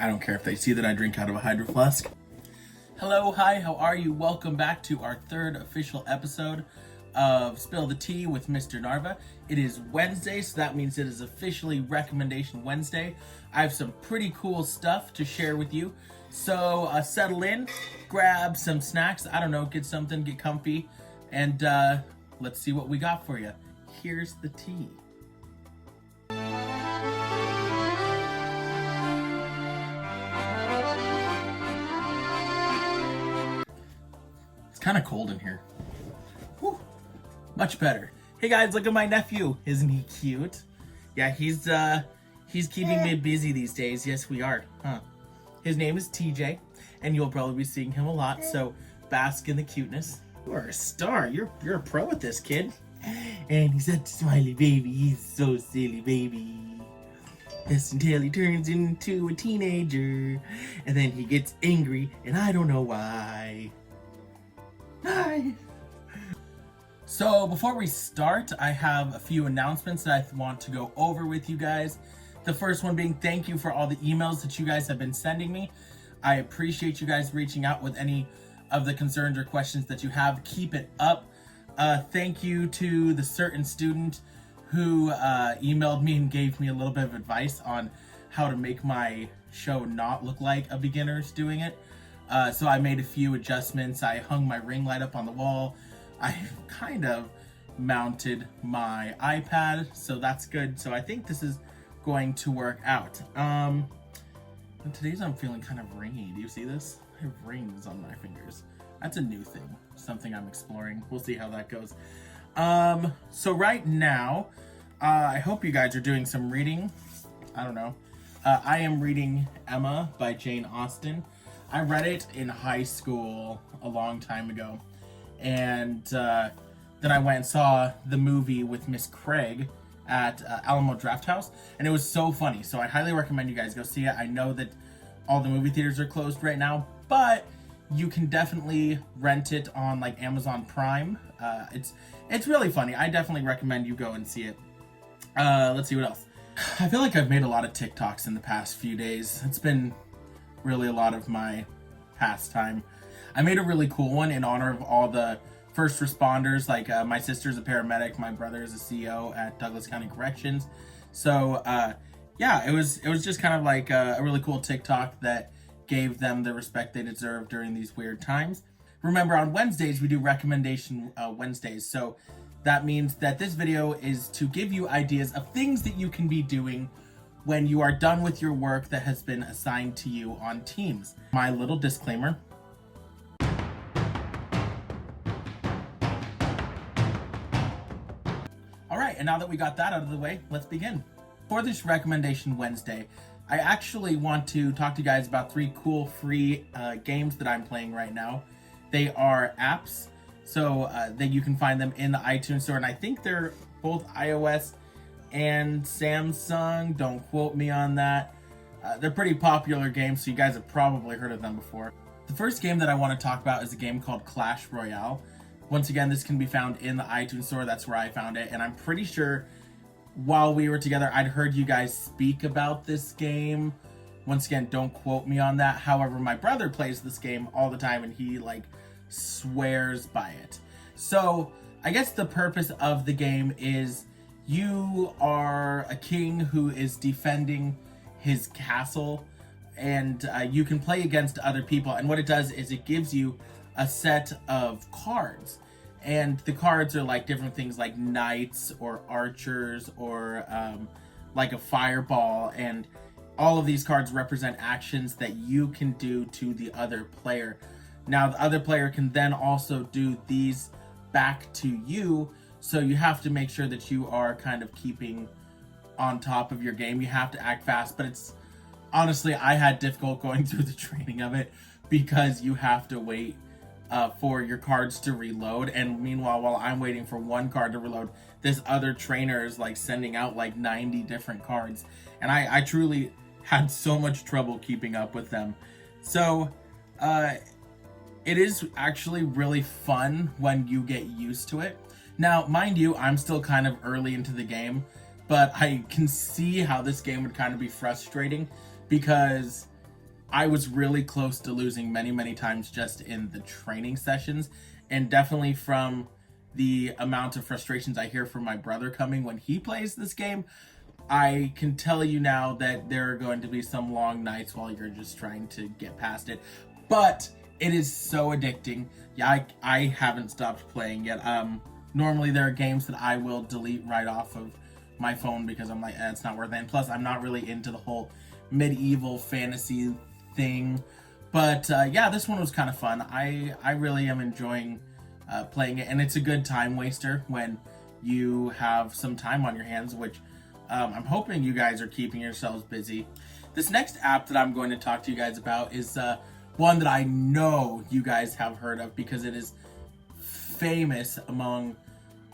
I don't care if they see that I drink out of a hydro flask. Hello, hi, how are you? Welcome back to our third official episode of Spill the Tea with Mr. Narva. It is Wednesday, so that means it is officially Recommendation Wednesday. I have some pretty cool stuff to share with you. So settle in, grab some snacks, I don't know, get something, get comfy, and let's see what we got for you. Here's the tea. It's kind of cold in here. Whew. Much better. Hey guys, look at my nephew. Isn't he cute? Yeah, he's keeping me busy these days. Yes, we are. Huh. His name is TJ, and you'll probably be seeing him a lot, so bask in the cuteness. You are a star. You're a pro at this, kid. And he's such a smiley baby. He's so silly, baby. Yes, until he turns into a teenager, and then he gets angry, and I don't know why. Hi. So before we start, I have a few announcements that I want to go over with you guys. The first one being thank you for all the emails that you guys have been sending me. I appreciate you guys reaching out with any of the concerns or questions that you have. Keep it up. Thank you to the certain student who emailed me and gave me a little bit of advice on how to make my show not look like a beginner's doing it. So I made a few adjustments. I hung my ring light up on the wall. I kind of mounted my iPad, so that's good. So I think this is going to work out. Today's I'm feeling kind of ringy. Do you see this? I have rings on my fingers. That's a new thing, something I'm exploring. We'll see how that goes. So right now, I hope you guys are doing some reading. I don't know. I am reading Emma by Jane Austen. I read it in high school a long time ago. And then I went and saw the movie with Miss Craig at Alamo Drafthouse, and it was so funny. So I highly recommend you guys go see it. I know that all the movie theaters are closed right now, but you can definitely rent it on like Amazon Prime. It's really funny. I definitely recommend you go and see it. Let's see what else. I feel like I've made a lot of TikToks in the past few days. It's been really a lot of my pastime. I made a really cool one in honor of all the first responders. Like my sister's a paramedic, my brother is a CO at Douglas County Corrections. So yeah, it was just kind of like a really cool TikTok that gave them the respect they deserve during these weird times. Remember, on Wednesdays we do Recommendation Wednesdays, so that means that this video is to give you ideas of things that you can be doing when you are done with your work that has been assigned to you on Teams. My little disclaimer. All right, and now that we got that out of the way, let's begin. For this Recommendation Wednesday, I actually want to talk to you guys about 3 cool free games that I'm playing right now. They are apps, so that you can find them in the iTunes store, and I think they're both iOS and Samsung. Don't quote me on that. They're pretty popular games, so you guys have probably heard of them before. The first game that I want to talk about is a game called Clash Royale. Once again, this can be found in the iTunes store. That's where I found it, and I'm pretty sure while we were together, I'd heard you guys speak about this game. Once again, don't quote me on that. However, my brother plays this game all the time, and he like swears by it. So I guess the purpose of the game is you are a king who is defending his castle, and you can play against other people. And what it does is it gives you a set of cards, and the cards are like different things like knights or archers or like a fireball, and all of these cards represent actions that you can do to the other player. Now the other player can then also do these back to you, so you have to make sure that you are kind of keeping on top of your game. You have to act fast, but it's honestly, I had difficult going through the training of it because you have to wait for your cards to reload, and meanwhile, while I'm waiting for one card to reload, this other trainer is like sending out like 90 different cards, and I truly had so much trouble keeping up with them. So it is actually really fun when you get used to it. Now, mind you, I'm still kind of early into the game, but I can see how this game would kind of be frustrating because I was really close to losing many times just in the training sessions, and definitely from the amount of frustrations I hear from my brother coming when he plays this game, I can tell you now that there are going to be some long nights while you're just trying to get past it. But it is so addicting. Yeah, I haven't stopped playing yet. Normally there are games that I will delete right off of my phone because I'm like, it's not worth it. And plus, I'm not really into the whole medieval fantasy thing. But yeah, this one was kind of fun. I really am enjoying playing it, and it's a good time waster when you have some time on your hands, which I'm hoping you guys are keeping yourselves busy. This next app that I'm going to talk to you guys about is one that I know you guys have heard of because it is famous among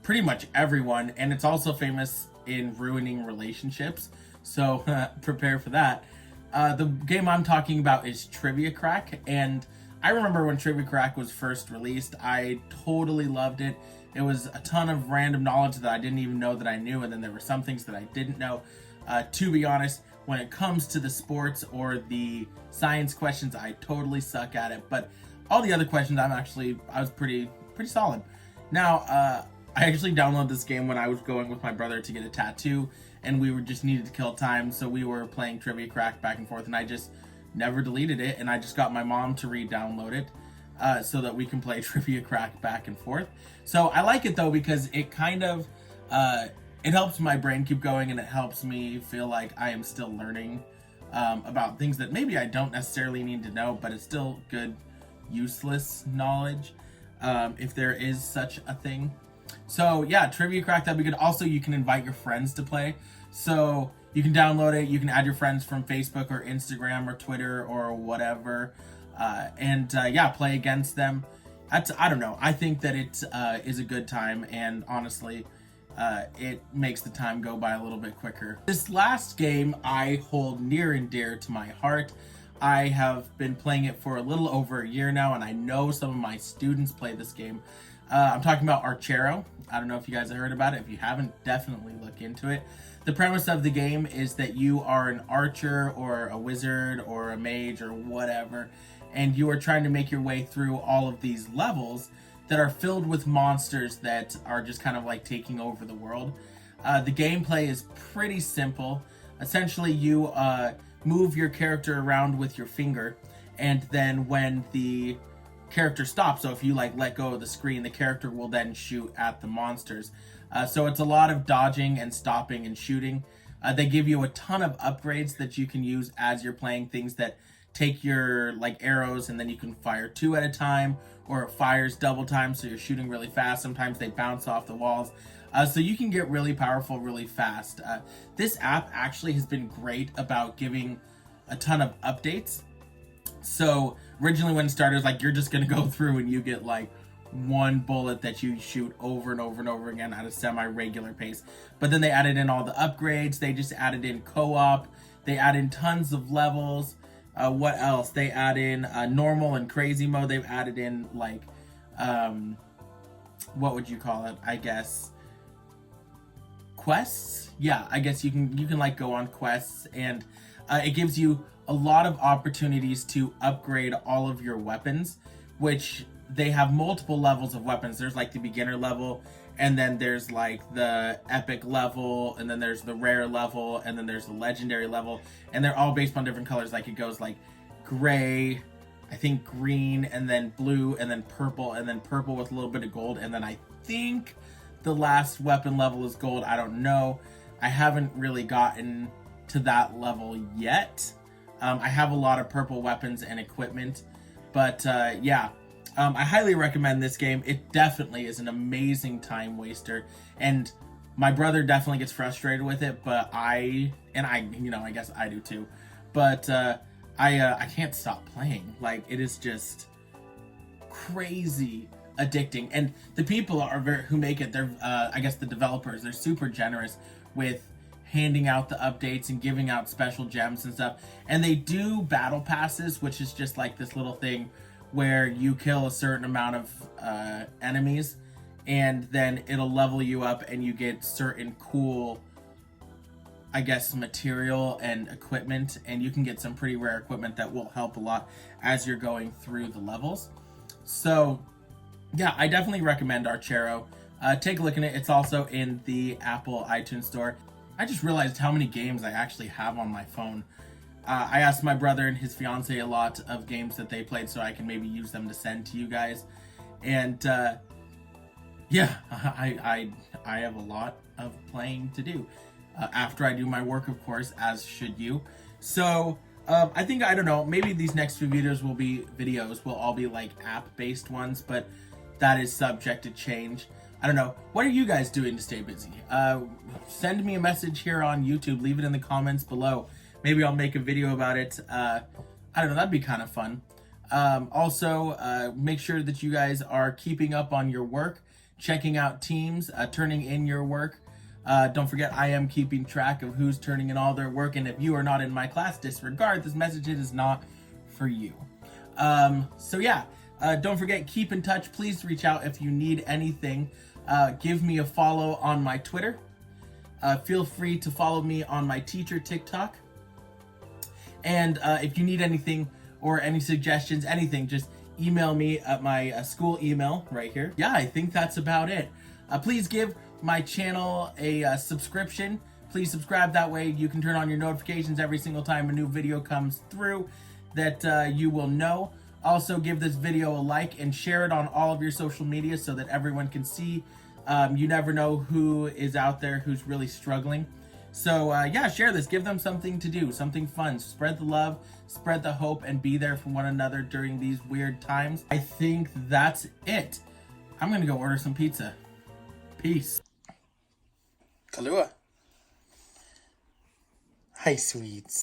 pretty much everyone, and it's also famous in ruining relationships. So prepare for that. The game I'm talking about is Trivia Crack, and I remember when Trivia Crack was first released, I totally loved it. It was a ton of random knowledge that I didn't even know that I knew, and then there were some things that I didn't know. To be honest, when it comes to the sports or the science questions, I totally suck at it, but all the other questions I was pretty solid. Now, I actually downloaded this game when I was going with my brother to get a tattoo, and we were just needed to kill time, so we were playing Trivia Crack back and forth, and I just never deleted it, and I just got my mom to re-download it so that we can play Trivia Crack back and forth. So I like it though because it kind of it helps my brain keep going, and it helps me feel like I am still learning about things that maybe I don't necessarily need to know, but it's still good, useless knowledge if there is such a thing. So yeah, Trivia Crack, that'd be good. Also, you can invite your friends to play. So you can download it, you can add your friends from Facebook or Instagram or Twitter or whatever, and yeah, play against them. I don't know. I think that it is a good time, and honestly, it makes the time go by a little bit quicker. This last game I hold near and dear to my heart. I have been playing it for a little over a year now, and I know some of my students play this game. I'm talking about Archero. I don't know if you guys have heard about it. If you haven't, definitely look into it. The premise of the game is that you are an archer or a wizard or a mage or whatever, and you are trying to make your way through all of these levels that are filled with monsters that are just kind of like taking over the world. The gameplay is pretty simple. Essentially, you move your character around with your finger, and then when the character stops, so if you like let go of the screen, the character will then shoot at the monsters. So it's a lot of dodging and stopping and shooting. They give you a ton of upgrades that you can use as you're playing, things that take your like arrows and then you can fire 2 at a time, or it fires double time, so you're shooting really fast. Sometimes they bounce off the walls. So you can get really powerful really fast. This app actually has been great about giving a ton of updates. So originally when it started, it was like you're just going to go through and you get like one bullet that you shoot over and over and over again at a semi-regular pace. But then they added in all the upgrades. They just added in co-op. They added in tons of levels. What else? They add in normal and crazy mode. They've added in like, what would you call it? I guess quests. Yeah, I guess you can like go on quests, and it gives you a lot of opportunities to upgrade all of your weapons, which they have multiple levels of weapons. There's like the beginner level, and then there's like the epic level, and then there's the rare level, and then there's the legendary level, and they're all based on different colors. Like it goes like gray, I think green, and then blue, and then purple with a little bit of gold, and then I think the last weapon level is gold. I don't know. I haven't really gotten to that level yet. I have a lot of purple weapons and equipment, but yeah, I highly recommend this game. It definitely is an amazing time waster, and my brother definitely gets frustrated with it, but I guess I do too, but I can't stop playing. Like, it is just crazy addicting, and the people who make it, they're I guess the developers, they're super generous with handing out the updates and giving out special gems and stuff. And they do battle passes, which is just like this little thing where you kill a certain amount of enemies, and then it'll level you up and you get certain cool I guess, material and equipment, and you can get some pretty rare equipment that will help a lot as you're going through the levels. So yeah, I definitely recommend Archero. Take a look at it. It's also in the Apple iTunes store. I just realized how many games I actually have on my phone. I asked my brother and his fiance a lot of games that they played so I can maybe use them to send to you guys. And yeah, I have a lot of playing to do after I do my work, of course, as should you. So I think, I don't know, maybe these next few videos will all be like app-based ones, but that is subject to change. I don't know. What are you guys doing to stay busy? Send me a message here on YouTube. Leave it in the comments below. Maybe I'll make a video about it. I don't know. That'd be kind of fun. Also, make sure that you guys are keeping up on your work, checking out teams, turning in your work. Don't forget, I am keeping track of who's turning in all their work. And if you are not in my class, disregard. This message is not for you. So yeah, don't forget, keep in touch. Please reach out if you need anything. Give me a follow on my Twitter. Feel free to follow me on my teacher TikTok. And if you need anything or any suggestions, anything, just email me at my school email right here. Yeah, I think that's about it. Please give my channel a subscription. Please subscribe. That way you can turn on your notifications every single time a new video comes through, that you will know. Also, give this video a like and share it on all of your social media so that everyone can see. You never know who is out there who's really struggling. So yeah, share this. Give them something to do, something fun. Spread the love, spread the hope, and be there for one another during these weird times. I think that's it. I'm gonna go order some pizza. Peace. Kalua. Hi, sweets.